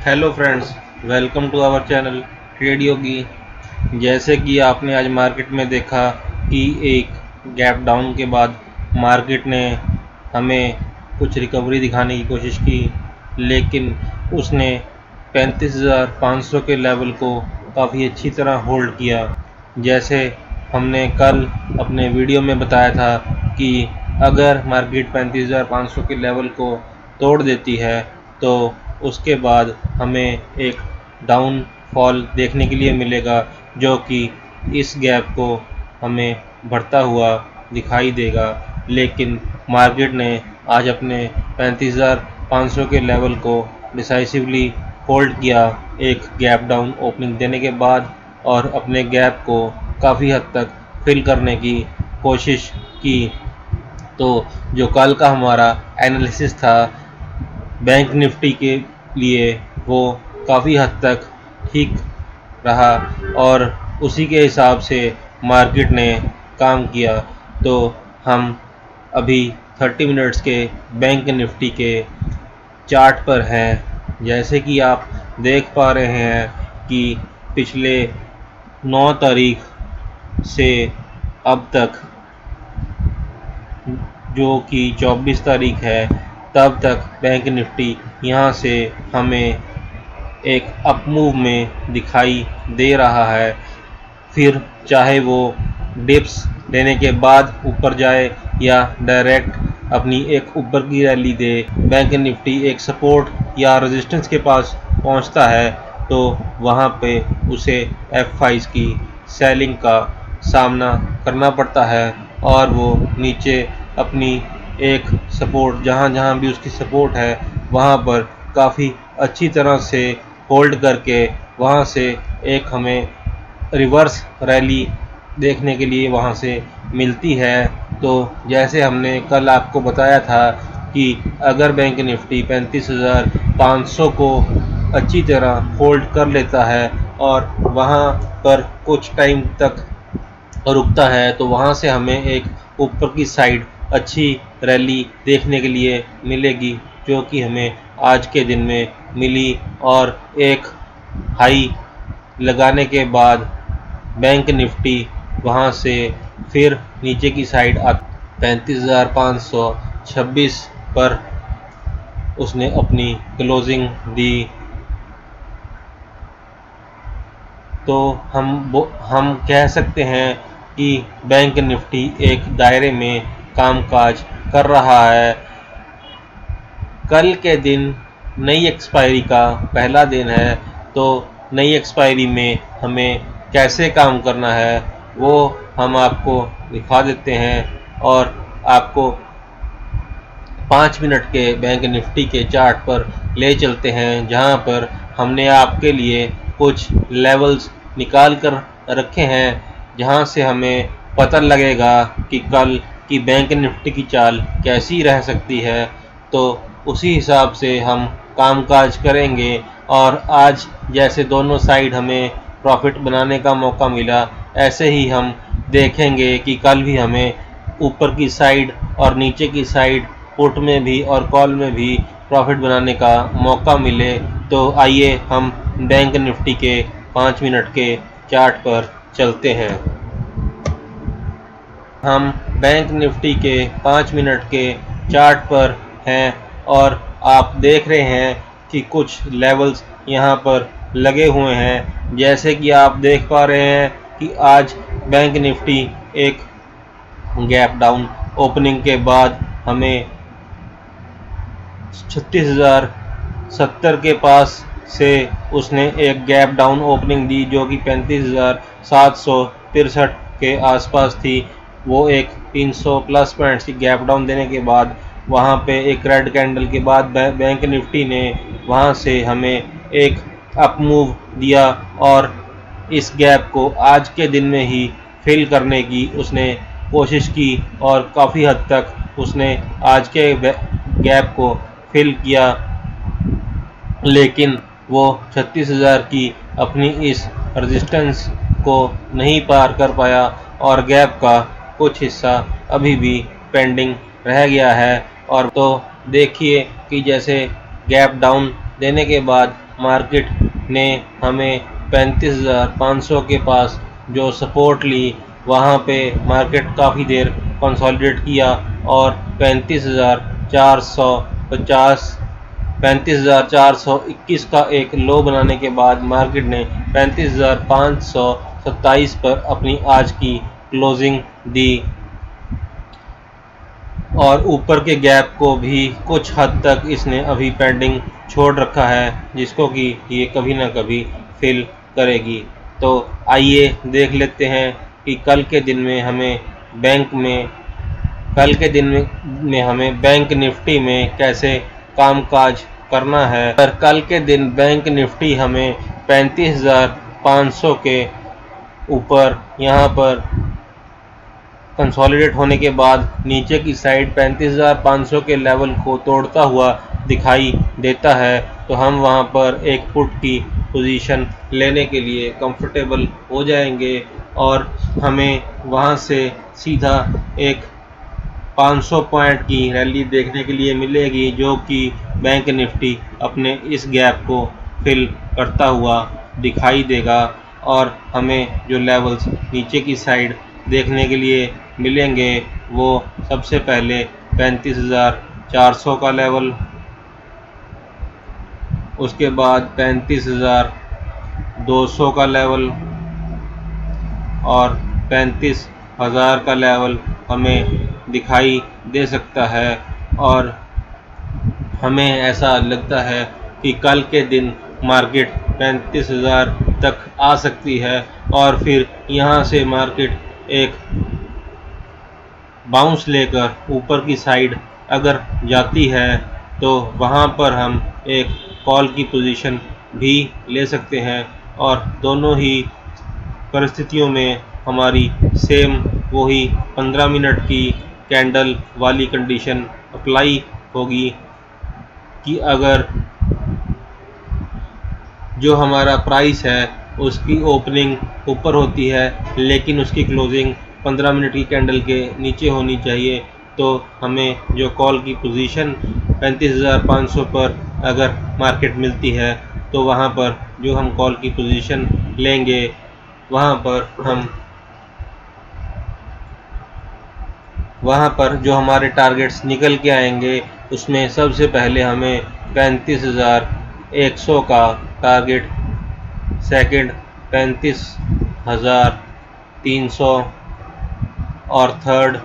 Hello friends, welcome to our channel trade Yogi. जैसे कि आपने आज मार्केट में देखा कि एक गैप डाउन के बाद मार्केट ने हमें कुछ रिकवरी दिखाने की कोशिश की, लेकिन उसने 35,500 के लेवल को काफ़ी अच्छी तरह होल्ड किया। जैसे हमने कल अपने वीडियो में बताया था कि अगर मार्केट 35,500 के लेवल को तोड़ देती है तो उसके बाद हमें एक डाउन फॉल देखने के लिए मिलेगा, जो कि इस गैप को हमें बढ़ता हुआ दिखाई देगा। लेकिन मार्केट ने आज अपने 35,500 के लेवल को डिसाइसिवली होल्ड किया एक गैप डाउन ओपनिंग देने के बाद, और अपने गैप को काफ़ी हद तक फिल करने की कोशिश की। तो जो कल का हमारा एनालिसिस था बैंक निफ्टी के लिए, वो काफ़ी हद तक ठीक रहा और उसी के हिसाब से मार्केट ने काम किया। तो हम अभी 30 मिनट्स के बैंक निफ्टी के चार्ट पर हैं। जैसे कि आप देख पा रहे हैं कि पिछले 9 तारीख से अब तक, जो कि 24 तारीख है, तब तक बैंक निफ्टी यहाँ से हमें एक अप मूव में दिखाई दे रहा है। फिर चाहे वो डिप्स लेने के बाद ऊपर जाए या डायरेक्ट अपनी एक ऊपर की रैली दे, बैंक निफ्टी एक सपोर्ट या रेजिस्टेंस के पास पहुंचता है तो वहां पे उसे F5 की सेलिंग का सामना करना पड़ता है और वो नीचे अपनी एक सपोर्ट, जहां भी उसकी सपोर्ट है वहां पर काफ़ी अच्छी तरह से होल्ड करके वहां से एक हमें रिवर्स रैली देखने के लिए वहां से मिलती है। तो जैसे हमने कल आपको बताया था कि अगर बैंक निफ्टी 35,500 को अच्छी तरह होल्ड कर लेता है और वहां पर कुछ टाइम तक रुकता है तो वहां से हमें एक ऊपर की साइड अच्छी रैली देखने के लिए मिलेगी, जो कि हमें आज के दिन में मिली। और एक हाई लगाने के बाद बैंक निफ्टी वहां से फिर नीचे की साइड 35,526 पर उसने अपनी क्लोजिंग दी। तो हम कह सकते हैं कि बैंक निफ्टी एक दायरे में कामकाज कर रहा है। कल के दिन नई एक्सपायरी का पहला दिन है, तो नई एक्सपायरी में हमें कैसे काम करना है वो हम आपको दिखा देते हैं और आपको 5 मिनट के बैंक निफ्टी के चार्ट पर ले चलते हैं, जहां पर हमने आपके लिए कुछ लेवल्स निकाल कर रखे हैं, जहां से हमें पता लगेगा कि कल की बैंक निफ्टी की चाल कैसी रह सकती है। तो उसी हिसाब से हम कामकाज करेंगे और आज जैसे दोनों साइड हमें प्रॉफिट बनाने का मौका मिला, ऐसे ही हम देखेंगे कि कल भी हमें ऊपर की साइड और नीचे की साइड पुट में भी और कॉल में भी प्रॉफिट बनाने का मौका मिले। तो आइए हम बैंक निफ्टी के 5 मिनट के चार्ट पर चलते हैं। हम बैंक निफ्टी के 5 मिनट के चार्ट पर हैं और आप देख रहे हैं कि कुछ लेवल्स यहाँ पर लगे हुए हैं। जैसे कि आप देख पा रहे हैं कि आज बैंक निफ्टी एक गैप डाउन ओपनिंग के बाद हमें 36,070 के पास से उसने एक गैप डाउन ओपनिंग दी, जो कि 35,763 के आसपास थी। वो एक 300 प्लस पॉइंट्स की गैप डाउन देने के बाद वहाँ पे एक रेड कैंडल के बाद बैंक निफ्टी ने वहाँ से हमें एक अप मूव दिया और इस गैप को आज के दिन में ही फिल करने की उसने कोशिश की और काफ़ी हद तक उसने आज के गैप को फिल किया। लेकिन वो 36,000 की अपनी इस रेजिस्टेंस को नहीं पार कर पाया और गैप का कुछ हिस्सा अभी भी पेंडिंग रह गया है। और तो देखिए कि जैसे गैप डाउन देने के बाद मार्केट ने हमें 35,500 के पास जो सपोर्ट ली, वहाँ पे मार्केट काफ़ी देर कंसोलिडेट किया और 35,421 का एक लो बनाने के बाद मार्केट ने 35,527 पर अपनी आज की क्लोजिंग दी और ऊपर के गैप को भी कुछ हद तक इसने अभी पेंडिंग छोड़ रखा है, जिसको कि ये कभी ना कभी फिल करेगी। तो आइए देख लेते हैं कि कल के दिन में हमें बैंक निफ्टी में कैसे कामकाज करना है। पर कल के दिन बैंक निफ्टी हमें 35,500 के ऊपर यहाँ पर कंसोलिडेट होने के बाद नीचे की साइड 35,500 के लेवल को तोड़ता हुआ दिखाई देता है, तो हम वहां पर एक पुट की पोजीशन लेने के लिए कंफर्टेबल हो जाएंगे और हमें वहां से सीधा एक 500 पॉइंट की रैली देखने के लिए मिलेगी, जो कि बैंक निफ्टी अपने इस गैप को फिल करता हुआ दिखाई देगा और हमें जो लेवल्स नीचे की साइड देखने के लिए मिलेंगे वो सबसे पहले 35,400 का लेवल, उसके बाद 35,200 का लेवल और 35,000 का लेवल हमें दिखाई दे सकता है। और हमें ऐसा लगता है कि कल के दिन मार्केट 35,000 तक आ सकती है और फिर यहाँ से मार्केट एक बाउंस लेकर ऊपर की साइड अगर जाती है तो वहाँ पर हम एक कॉल की पोजीशन भी ले सकते हैं और दोनों ही परिस्थितियों में हमारी सेम वही 15 मिनट की कैंडल वाली कंडीशन अप्लाई होगी कि अगर जो हमारा प्राइस है उसकी ओपनिंग ऊपर होती है लेकिन उसकी क्लोजिंग 15 मिनट की कैंडल के नीचे होनी चाहिए, तो हमें जो कॉल की पोजीशन 35,500 पर अगर मार्केट मिलती है तो वहाँ पर जो हम कॉल की पोजीशन लेंगे वहाँ पर जो हमारे टारगेट्स निकल के आएंगे उसमें सबसे पहले हमें 35,100 का टारगेट, सेकंड 35,300 और थर्ड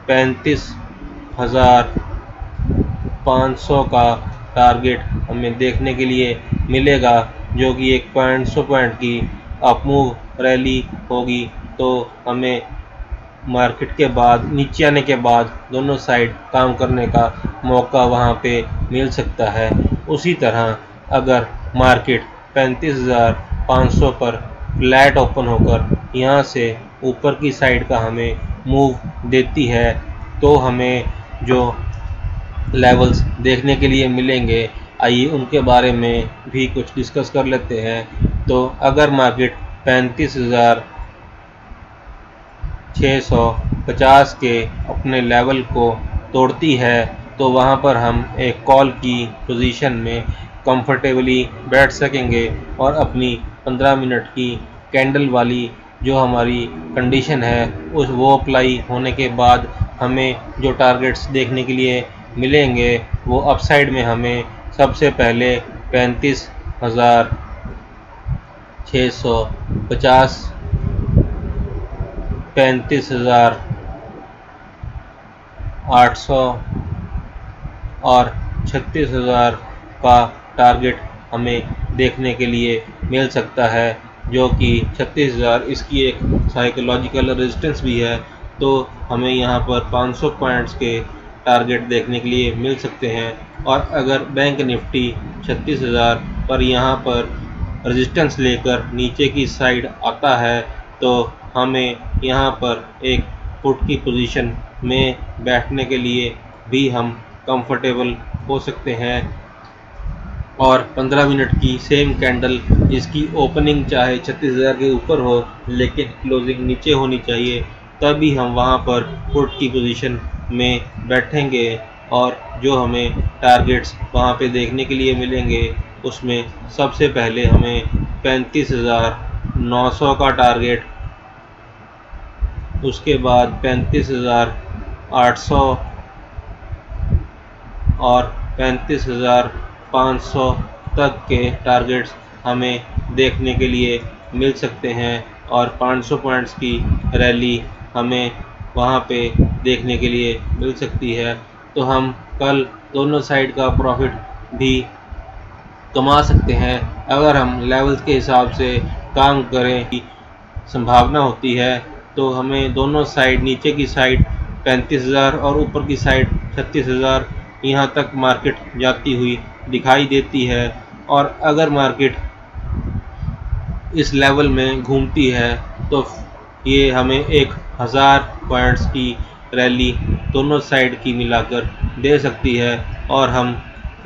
35,500 का टारगेट हमें देखने के लिए मिलेगा, जो कि एक 100 पॉइंट की अपमूव रैली होगी। तो हमें मार्केट के बाद नीचे आने के बाद दोनों साइड काम करने का मौका वहां पे मिल सकता है। उसी तरह अगर मार्केट 35,500 पर फ्लैट ओपन होकर यहाँ से ऊपर की साइड का हमें मूव देती है तो हमें जो लेवल्स देखने के लिए मिलेंगे, आइए उनके बारे में भी कुछ डिस्कस कर लेते हैं। तो अगर मार्केट 35,650 के अपने लेवल को तोड़ती है तो वहां पर हम एक कॉल की पोजीशन में कंफर्टेबली बैठ सकेंगे और अपनी 15 मिनट की कैंडल वाली जो हमारी कंडीशन है उस वो अप्लाई होने के बाद हमें जो टारगेट्स देखने के लिए मिलेंगे वो अपसाइड में हमें सबसे पहले 35,650, 35,800 और 36,000 का टारगेट हमें देखने के लिए मिल सकता है, जो कि 36,000 इसकी एक साइकोलॉजिकल रेजिस्टेंस भी है। तो हमें यहाँ पर 500 पॉइंट्स के टारगेट देखने के लिए मिल सकते हैं और अगर बैंक निफ्टी 36,000 पर यहाँ पर रेजिस्टेंस लेकर नीचे की साइड आता है तो हमें यहाँ पर एक पुट की पोजीशन में बैठने के लिए भी हम कंफर्टेबल हो सकते हैं और 15 मिनट की सेम कैंडल जिसकी ओपनिंग चाहे 36,000 के ऊपर हो लेकिन क्लोजिंग नीचे होनी चाहिए, तभी हम वहां पर पुट की पोजीशन में बैठेंगे और जो हमें टारगेट्स वहां पे देखने के लिए मिलेंगे उसमें सबसे पहले हमें 35,900 का टारगेट, उसके बाद 35,800 और 35,500 तक के टारगेट्स हमें देखने के लिए मिल सकते हैं और 500 पॉइंट्स की रैली हमें वहाँ पे देखने के लिए मिल सकती है। तो हम कल दोनों साइड का प्रॉफिट भी कमा सकते हैं अगर हम लेवल्स के हिसाब से काम करें की संभावना होती है। तो हमें दोनों साइड, नीचे की साइड 35,000 और ऊपर की साइड 36,000 यहाँ तक मार्केट जाती हुई दिखाई देती है। और अगर मार्केट इस लेवल में घूमती है तो ये हमें 1,000 पॉइंट्स की रैली दोनों साइड की मिलाकर दे सकती है और हम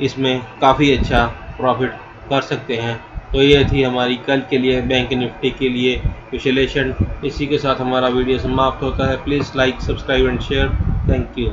इसमें काफ़ी अच्छा प्रॉफिट कर सकते हैं। तो ये थी हमारी कल के लिए बैंक निफ्टी के लिए विश्लेषण। इसी के साथ हमारा वीडियो समाप्त होता है। Please like, subscribe and share. Thank you.